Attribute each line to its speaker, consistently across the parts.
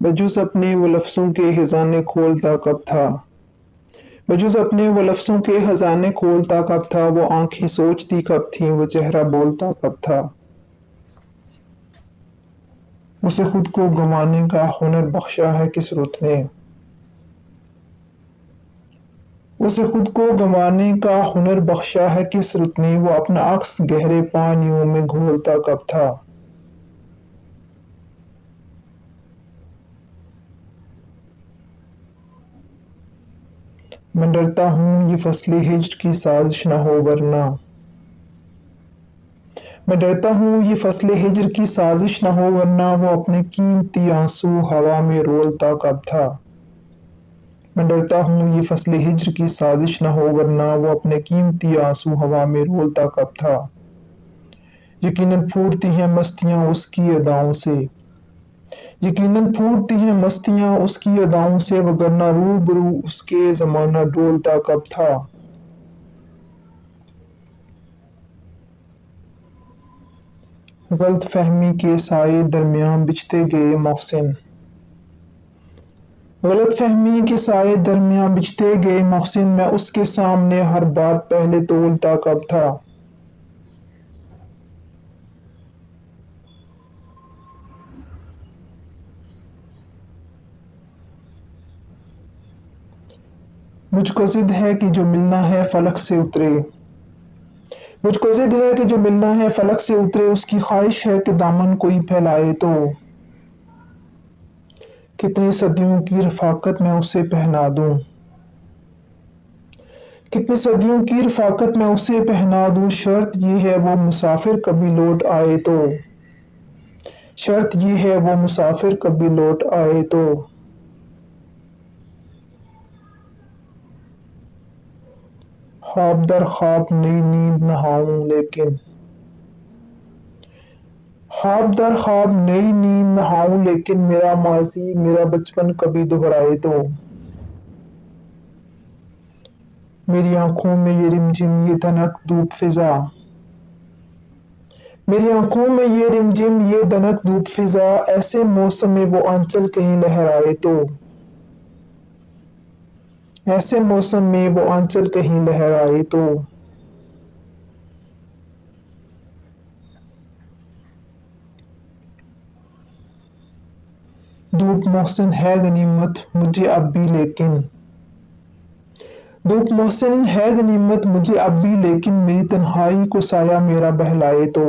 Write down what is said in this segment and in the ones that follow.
Speaker 1: बजुज़ अपने वो लफ्ज़ों के खज़ाने खोलता कब था। बजुज़ अपने वो लफ्ज़ों के खज़ाने खोलता कब था। वो आँखें सोचती कब थीं, वो चेहरा बोलता कब था। उसे खुद को गंवाने का हुनर बख्शा है किस रुत ने। उसे खुद को गंवाने का हुनर बख्शा है किस रुत ने। वो अपना अक्स गहरे पानियों में घोलता कब था। मैं डरता हूँ ये फसले हिज्र की साजिश न हो वरना। मैं डरता हूँ ये फसले हिज्र की साजिश न हो वरना। वो अपने कीमती आंसू हवा में रोलता कब था। मैं डरता हूँ ये फसले हिज्र की साजिश न हो वरना। वो अपने कीमती आंसू हवा में रोलता कब था। यकीनन फूटती हैं मस्तियाँ उसकी अदाओं से। यकीनन फूटती हैं मस्तियाँ उसकी अदाओं से। वगरना रूबरू उसके ज़माना डोलता कब था। गलतफहमी के साए दरमियान बिछते गए मोहसिन। गलतफहमी के साए दरमियान बिछते गए मोहसिन। मैं उसके सामने हर बात पहले तोलता कब था। मुझको जिद है कि जो मिलना है फलक से उतरे। मुझको जिद है कि जो मिलना है फलक से उतरे। उसकी ख्वाहिश है कि दामन कोई फैलाए तो। कितनी सदियों की रफ़ाकत मैं उसे पहना दूँ। कितनी सदियों की रफ़ाकत मैं उसे पहना दूँ। शर्त ये है वो मुसाफिर कभी लौट आए तो। शर्त ये है वो मुसाफिर कभी लौट आए तो। ख्वाब दर ख्वाब नई नींद नहाऊं लेकिन। ख्वाब दर ख्वाब नई नींद नहाऊं लेकिन। मेरा माज़ी मेरा बचपन कभी दोहराए तो। मेरी आँखों में ये रिमझिम ये दनक धूप फ़िज़ा। मेरी आँखों में ये रिमझिम ये दनक धूप फ़िज़ा। ऐसे मौसम में वो आँचल कहीं लहराए तो। ऐसे मौसम में वो आँचल कहीं लहराए तो। धूप मोहसिन है गनीमत मुझे अब भी लेकिन। धूप मोहसिन है गनीमत मुझे अब भी लेकिन। मेरी तन्हाई को साया मेरा बहलाए तो।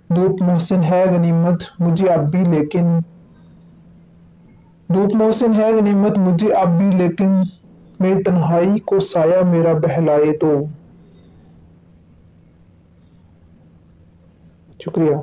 Speaker 1: धूप मोहसिन है गनीमत मुझे अब भी लेकिन। धूप मोहसिन है गनीमत मुझे अब भी लेकिन। मेरी तन्हाई को साया मेरा बहलाए तो। शुक्रिया।